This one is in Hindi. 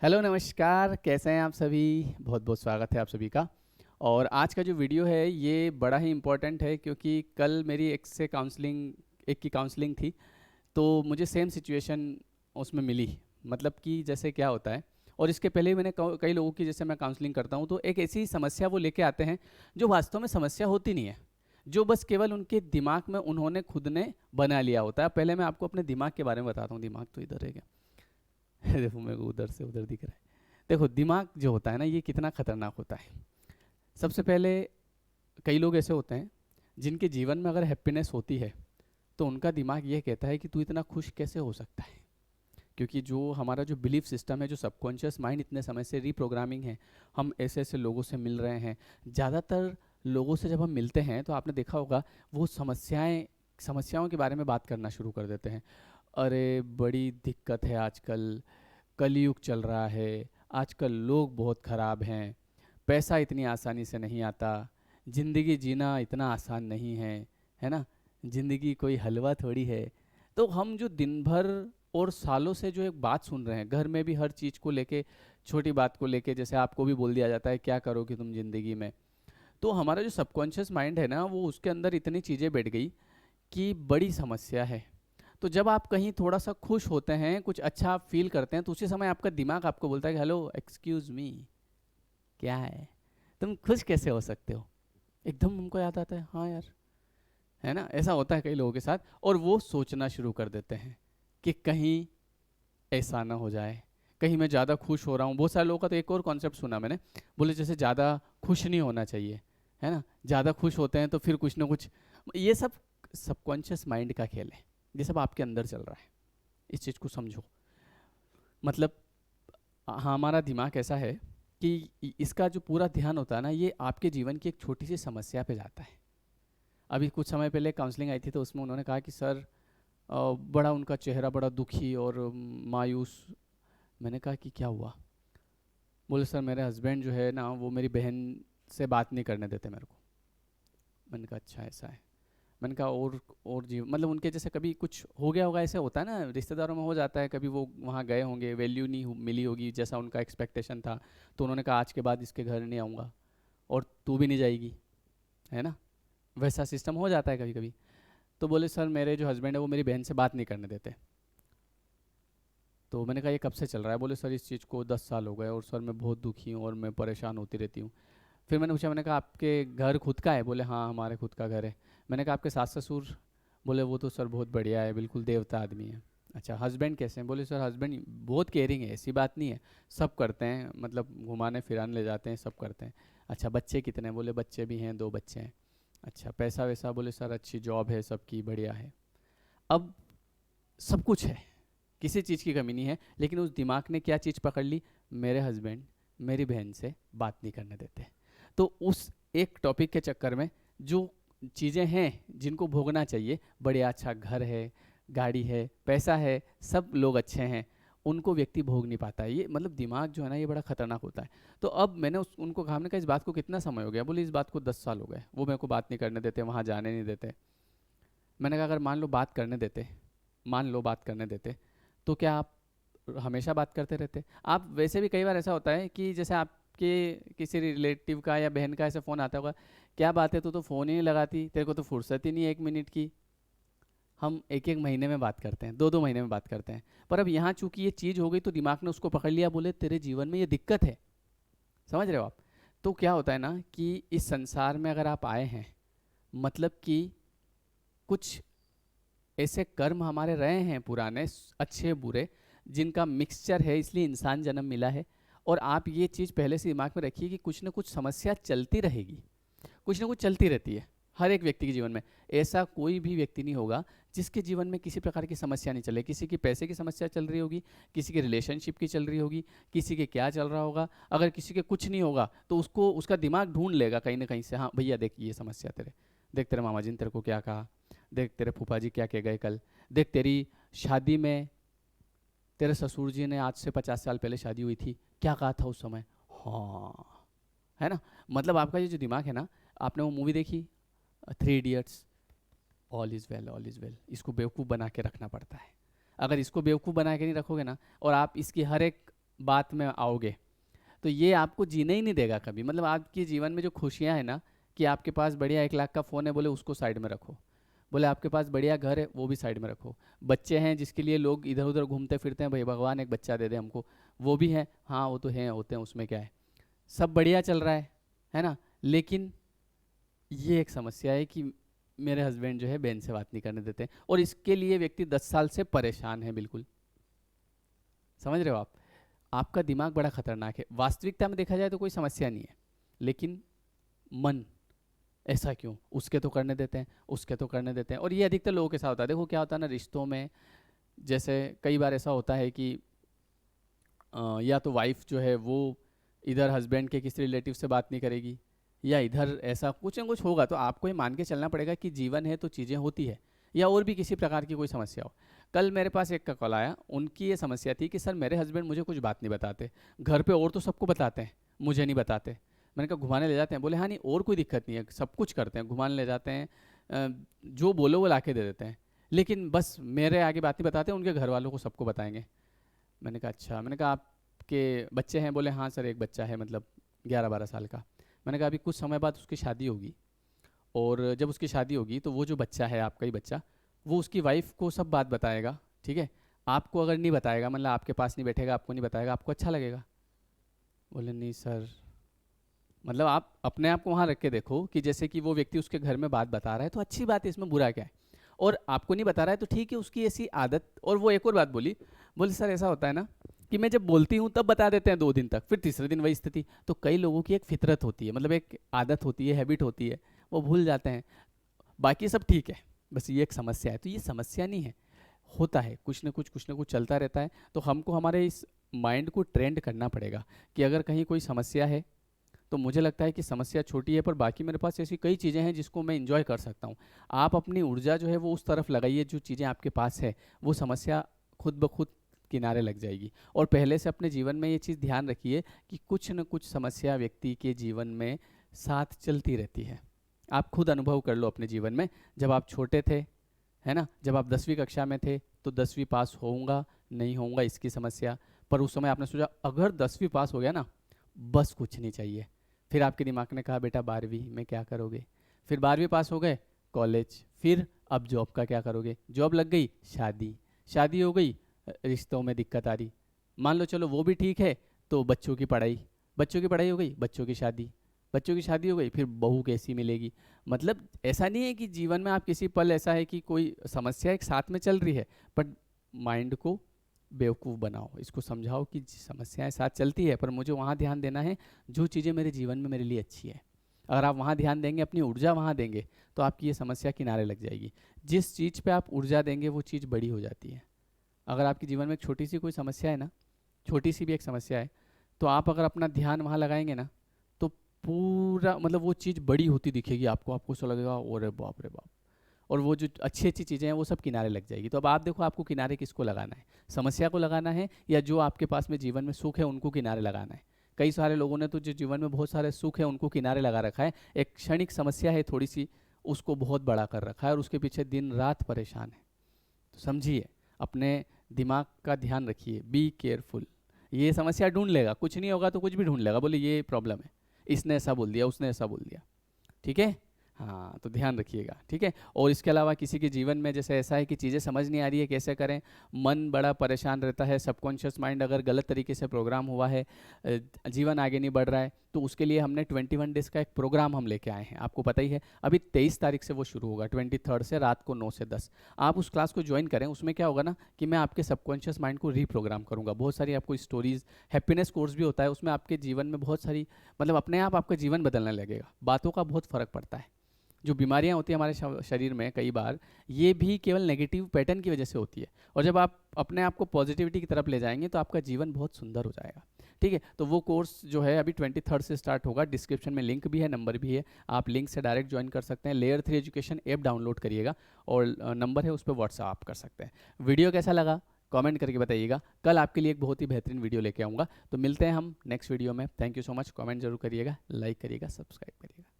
हेलो नमस्कार, कैसे हैं आप सभी? बहुत बहुत स्वागत है आप सभी का। और आज का जो वीडियो है ये बड़ा ही इम्पोर्टेंट है क्योंकि कल मेरी एक की काउंसलिंग थी। तो मुझे सेम सिचुएशन उसमें मिली। मतलब कि जैसे क्या होता है, और इसके पहले भी मैंने कई लोगों की जैसे मैं काउंसलिंग करता हूँ तो एक ऐसी समस्या वो लेके आते हैं जो वास्तव में समस्या होती नहीं है, जो बस केवल उनके दिमाग में उन्होंने खुद ने बना लिया होता है। पहले मैं आपको अपने दिमाग के बारे में बताता हूँ। दिमाग तो इधर है क्या? देखो मेरे को उधर से उधर दिख रहा है। देखो दिमाग जो होता है ना, ये कितना खतरनाक होता है। सबसे पहले कई लोग ऐसे होते हैं जिनके जीवन में अगर हैप्पीनेस होती है तो उनका दिमाग ये कहता है कि तू इतना खुश कैसे हो सकता है। क्योंकि जो हमारा जो बिलीफ सिस्टम है, जो सबकॉन्शियस माइंड इतने समय से रीप्रोग्रामिंग है, हम ऐसे ऐसे लोगों से मिल रहे हैं। ज़्यादातर लोगों से जब हम मिलते हैं तो आपने देखा होगा वो समस्याओं के बारे में बात करना शुरू कर देते हैं। अरे बड़ी दिक्कत है आजकल, कलयुग चल रहा है, आजकल लोग बहुत ख़राब हैं, पैसा इतनी आसानी से नहीं आता, ज़िंदगी जीना इतना आसान नहीं है ना? ज़िंदगी कोई हलवा थोड़ी है। तो हम जो दिन भर और सालों से जो एक बात सुन रहे हैं, घर में भी हर चीज़ को लेके, छोटी बात को लेके, जैसे आपको भी बोल दिया जाता है क्या करोगे तुम ज़िंदगी में। तो हमारा जो सबकॉन्शियस माइंड है ना, वो उसके अंदर इतनी चीज़ें बैठ गई कि बड़ी समस्या है। तो जब आप कहीं थोड़ा सा खुश होते हैं, कुछ अच्छा आप फील करते हैं, तो उसी समय आपका दिमाग आपको बोलता है कि हेलो एक्सक्यूज मी, क्या है, तुम खुश कैसे हो सकते हो? एकदम हमको याद आता है, हाँ यार, है ना? ऐसा होता है कई लोगों के साथ। और वो सोचना शुरू कर देते हैं कि कहीं ऐसा ना हो जाए, कहीं मैं ज़्यादा खुश हो रहा हूँ। बहुत सारे लोगों का तो एक और कॉन्सेप्ट सुना मैंने, बोले जैसे ज़्यादा खुश नहीं होना चाहिए, है ना? ज़्यादा खुश होते हैं तो फिर कुछ ना कुछ, ये सब सबकॉन्शियस माइंड का खेल है। ये सब आपके अंदर चल रहा है, इस चीज़ को समझो। मतलब हमारा दिमाग ऐसा है कि इसका जो पूरा ध्यान होता है ना, ये आपके जीवन की एक छोटी सी समस्या पे जाता है। अभी कुछ समय पहले काउंसलिंग आई थी तो उसमें उन्होंने कहा कि सर, बड़ा उनका चेहरा बड़ा दुखी और मायूस। मैंने कहा कि क्या हुआ? बोले सर मेरे हस्बैंड जो है ना, वो मेरी बहन से बात नहीं करने देते मेरे को। मैंने कहा अच्छा ऐसा है। मैंने कहा और जी, मतलब उनके जैसे कभी कुछ हो गया होगा, ऐसे होता है ना रिश्तेदारों में, हो जाता है कभी वो वहाँ गए होंगे, वैल्यू नहीं मिली होगी जैसा उनका एक्सपेक्टेशन था। तो उन्होंने कहा आज के बाद इसके घर नहीं आऊँगा और तू भी नहीं जाएगी, है ना? वैसा सिस्टम हो जाता है कभी कभी। तो बोले सर मेरे जो हस्बैंड है वो मेरी बहन से बात नहीं करने देते। तो मैंने कहा ये कब से चल रहा है? बोले सर इस चीज़ को 10 साल हो गए और सर मैं बहुत दुखी हूँ और मैं परेशान होती रहती हूँ। फिर मैंने पूछा, मैंने कहा आपके घर खुद का है? बोले हाँ हमारे खुद का घर है। मैंने कहा आपके सास ससुर? बोले वो तो सर बहुत बढ़िया है, बिल्कुल देवता आदमी है। अच्छा हस्बैंड कैसे हैं? बोले सर हस्बैंड बहुत केयरिंग है, ऐसी बात नहीं है, सब करते हैं, मतलब घुमाने फिराने ले जाते हैं, सब करते हैं। अच्छा बच्चे कितने हैं? बोले बच्चे भी हैं, 2 बच्चे हैं। अच्छा पैसा वैसा? बोले सर अच्छी जॉब है, सबकी बढ़िया है। अब सब कुछ है, किसी चीज़ की कमी नहीं है, लेकिन उस दिमाग ने क्या चीज़ पकड़ ली? मेरे हस्बैंड मेरी बहन से बात नहीं करने देते। तो उस एक टॉपिक के चक्कर में जो चीज़ें हैं जिनको भोगना चाहिए, बढ़िया अच्छा घर है, गाड़ी है, पैसा है, सब लोग अच्छे हैं, उनको व्यक्ति भोग नहीं पाता है। ये मतलब दिमाग जो है ना, ये बड़ा खतरनाक होता है। तो अब मैंने उनको कहा, हमने कहा इस बात को कितना समय हो गया? बोले इस बात को 10 साल हो गए, वो मेरे को बात नहीं करने देते, वहाँ जाने नहीं देते। मैंने कहा अगर मान लो बात करने देते, मान लो बात करने देते, तो क्या आप हमेशा बात करते रहते? आप वैसे भी कई बार ऐसा होता है कि जैसे आपके किसी रिलेटिव का या बहन का ऐसा फ़ोन आता होगा, क्या बात है तू तो फ़ोन ही नहीं लगाती, तेरे को तो फुर्सत ही नहीं है 1 मिनट की। हम एक एक महीने में बात करते हैं, 2 2 महीने में बात करते हैं। पर अब यहाँ चूंकि ये चीज़ हो गई तो दिमाग ने उसको पकड़ लिया, बोले तेरे जीवन में ये दिक्कत है। समझ रहे हो आप? तो क्या होता है ना कि इस संसार में अगर आप आए हैं, मतलब कि कुछ ऐसे कर्म हमारे रहे हैं पुराने, अच्छे बुरे, जिनका मिक्सचर है, इसलिए इंसान जन्म मिला है। और आप ये चीज़ पहले से दिमाग में रखिए कि कुछ ना कुछ समस्या चलती रहेगी, कुछ ना कुछ चलती रहती है हर एक व्यक्ति के जीवन में। ऐसा कोई भी व्यक्ति नहीं होगा जिसके जीवन में किसी प्रकार की समस्या नहीं चले। किसी की पैसे की समस्या चल रही होगी, किसी की रिलेशनशिप की चल रही होगी, किसी के क्या चल रहा होगा। अगर किसी के कुछ नहीं होगा तो उसको उसका दिमाग ढूंढ लेगा कहीं ना कहीं से, हाँ भैया देख ये समस्या तेरे, देख तेरे मामा जी ने तेरे को क्या कहा, देख तेरे फूफा जी क्या कह गए कल, देख तेरी शादी में तेरे ससुर जी ने आज से 50 साल पहले शादी हुई थी, क्या कहा था उस समय। हाँ, है ना? मतलब आपका ये जो दिमाग है ना, आपने वो मूवी देखी 3 idiots, all is well all is well, इसको बेवकूफ़ बना के रखना पड़ता है। अगर इसको बेवकूफ़ बना के नहीं रखोगे ना, और आप इसकी हर एक बात में आओगे तो ये आपको जीने ही नहीं देगा कभी। मतलब आपके जीवन में जो खुशियाँ हैं ना, कि आपके पास बढ़िया 1 लाख का फ़ोन है, बोले उसको साइड में रखो। बोले आपके पास बढ़िया घर है, वो भी साइड में रखो। बच्चे हैं जिसके लिए लोग इधर उधर घूमते फिरते हैं, भाई भगवान एक बच्चा दे दे हमको, वो भी है, हाँ वो तो हैं होते हैं, उसमें क्या है, सब बढ़िया चल रहा है ना। लेकिन ये एक समस्या है कि मेरे हस्बैंड जो है बहन से बात नहीं करने देते, और इसके लिए व्यक्ति 10 साल से परेशान है बिल्कुल। समझ रहे हो आप? आपका दिमाग बड़ा खतरनाक है। वास्तविकता में देखा जाए तो कोई समस्या नहीं है, लेकिन मन ऐसा क्यों, उसके तो करने देते हैं, उसके तो करने देते हैं। और ये अधिकतर लोगों के साथ होता है। देखो क्या होता है ना रिश्तों में, जैसे कई बार ऐसा होता है कि या तो वाइफ जो है वो इधर हस्बैंड के किसी रिलेटिव से बात नहीं करेगी, या इधर ऐसा कुछ ना कुछ होगा। तो आपको ये मान के चलना पड़ेगा कि जीवन है तो चीज़ें होती है, या और भी किसी प्रकार की कोई समस्या हो। कल मेरे पास एक का कॉल आया, उनकी ये समस्या थी कि सर मेरे हस्बैंड मुझे कुछ बात नहीं बताते, घर पे और तो सबको बताते हैं, मुझे नहीं बताते। मैंने कहा घुमाने ले जाते हैं? बोले हाँ नहीं और कोई दिक्कत नहीं है, सब कुछ करते हैं, घुमाने ले जाते हैं, जो बोलो वो ला के दे देते हैं, लेकिन बस मेरे आगे बात नहीं बताते, उनके घर वालों को सबको बताएंगे। मैंने कहा अच्छा। मैंने कहा आपके बच्चे हैं? बोले हाँ सर एक बच्चा है, मतलब 11-12 साल का। मैंने कहा अभी कुछ समय बाद उसकी शादी होगी, और जब उसकी शादी होगी तो वो जो बच्चा है आपका ही बच्चा, वो उसकी वाइफ को सब बात बताएगा, ठीक है? आपको अगर नहीं बताएगा, मतलब आपके पास नहीं बैठेगा, आपको नहीं बताएगा, आपको अच्छा लगेगा? बोले नहीं सर। मतलब आप अपने आप को वहाँ रख के देखो कि जैसे कि वो व्यक्ति उसके घर में बात बता रहा है तो अच्छी बात है, इसमें बुरा क्या है? और आपको नहीं बता रहा है तो ठीक है, उसकी ऐसी आदत। और वो एक और बात बोली, बोले सर ऐसा होता है ना कि मैं जब बोलती हूँ तब बता देते हैं 2 दिन तक, फिर तीसरे दिन वही स्थिति। तो कई लोगों की एक फितरत होती है, मतलब एक आदत होती है, हैबिट होती है, वो भूल जाते हैं। बाकी सब ठीक है, बस ये एक समस्या है। तो ये समस्या नहीं है, होता है कुछ ना कुछ चलता रहता है। तो हमको हमारे इस माइंड को ट्रेंड करना पड़ेगा कि अगर कहीं कोई समस्या है तो मुझे लगता है कि समस्या छोटी है, पर बाकी मेरे पास ऐसी कई चीज़ें हैं जिसको मैं इंजॉय कर सकता हूँ। आप अपनी ऊर्जा जो है वो उस तरफ लगाइए, जो चीज़ें आपके पास है वो समस्या खुद ब खुद किनारे लग जाएगी। और पहले से अपने जीवन में ये चीज़ ध्यान रखिए कि कुछ न कुछ समस्या व्यक्ति के जीवन में साथ चलती रहती है। आप खुद अनुभव कर लो अपने जीवन में, जब आप छोटे थे, है ना, जब आप 10वीं कक्षा में थे तो 10वीं पास होऊंगा नहीं होऊंगा इसकी समस्या, पर उस समय आपने सोचा अगर 10वीं पास हो गया ना, बस कुछ नहीं चाहिए। फिर आपके दिमाग ने कहा बेटा 12वीं में क्या करोगे? फिर 12वीं पास हो गए, कॉलेज, फिर अब जॉब का क्या करोगे? जॉब लग गई, शादी, शादी हो गई, रिश्तों में दिक्कत आ रही, मान लो चलो वो भी ठीक है, तो बच्चों की पढ़ाई, बच्चों की पढ़ाई हो गई, बच्चों की शादी, बच्चों की शादी हो गई, फिर बहू कैसी मिलेगी? मतलब ऐसा नहीं है कि जीवन में आप किसी पल ऐसा है कि कोई समस्या एक साथ में चल रही है, बट माइंड को बेवकूफ़ बनाओ, इसको समझाओ कि समस्याएं साथ चलती है, पर मुझे वहाँ ध्यान देना है जो चीज़ें मेरे जीवन में मेरे लिए अच्छी है। अगर आप वहाँ ध्यान देंगे, अपनी ऊर्जा वहाँ देंगे, तो आपकी ये समस्या किनारे लग जाएगी। जिस चीज़ पे आप ऊर्जा देंगे वो चीज़ बड़ी हो जाती है। अगर आपके जीवन में एक छोटी सी कोई समस्या है ना, छोटी सी भी एक समस्या है, तो आप अगर अपना ध्यान वहाँ लगाएंगे ना, तो पूरा मतलब वो चीज़ बड़ी होती दिखेगी आपको, आपको ऐसा लगेगा अरे बाप रे बाप। और वो जो अच्छी अच्छी चीज़ें हैं वो सब किनारे लग जाएगी। तो अब आप देखो आपको किनारे किसको लगाना है, समस्या को लगाना है या जो आपके पास में जीवन में सुख है उनको किनारे लगाना है? कई सारे लोगों ने तो जो जीवन में बहुत सारे सुख है उनको किनारे लगा रखा है, एक क्षणिक समस्या है थोड़ी सी, उसको बहुत बड़ा कर रखा है और उसके पीछे दिन रात परेशान है। तो समझिए, अपने दिमाग का ध्यान रखिए, बी केयरफुल। ये समस्या ढूंढ लेगा, कुछ नहीं होगा तो कुछ भी ढूंढ लेगा, बोले ये प्रॉब्लम है, इसने ऐसा बोल दिया, उसने ऐसा बोल दिया, ठीक है? हाँ, तो ध्यान रखिएगा, ठीक है? और इसके अलावा किसी के जीवन में जैसे ऐसा है कि चीज़ें समझ नहीं आ रही है, कैसे करें, मन बड़ा परेशान रहता है, सबकॉन्शियस माइंड अगर गलत तरीके से प्रोग्राम हुआ है, जीवन आगे नहीं बढ़ रहा है, तो उसके लिए हमने 21 डेज़ का एक प्रोग्राम हम लेके आए हैं, आपको पता ही है। अभी 23 तारीख से वो शुरू होगा, 23 से रात को 9 से 10। आप उस क्लास को ज्वाइन करें। उसमें क्या होगा ना कि मैं आपके सबकॉन्शियस माइंड को रीप्रोग्राम करूँगा। बहुत सारी आपको स्टोरीज, हैप्पीनेस कोर्स भी होता है, उसमें आपके जीवन में बहुत सारी, मतलब अपने आप आपका जीवन बदलने लगेगा। बातों का बहुत फ़र्क पड़ता है। जो बीमारियां होती हैं हमारे शरीर में, कई बार ये भी केवल नेगेटिव पैटर्न की वजह से होती है। और जब आप अपने आप को पॉजिटिविटी की तरफ ले जाएंगे तो आपका जीवन बहुत सुंदर हो जाएगा, ठीक है? तो वो कोर्स जो है अभी 23 से स्टार्ट होगा। डिस्क्रिप्शन में लिंक भी है, नंबर भी है, आप लिंक से डायरेक्ट ज्वाइन कर सकते हैं। लेयर 3 एजुकेशन ऐप डाउनलोड करिएगा और नंबर है उस पर व्हाट्सअप कर सकते हैं। वीडियो कैसा लगा कमेंट करके बताइएगा। कल आपके लिए एक बहुत ही बेहतरीन वीडियो लेके आऊँगा। तो मिलते हैं हम नेक्स्ट वीडियो में। Thank you so much. Comment जरूर करिएगा, लाइक करिएगा, सब्सक्राइब करिएगा।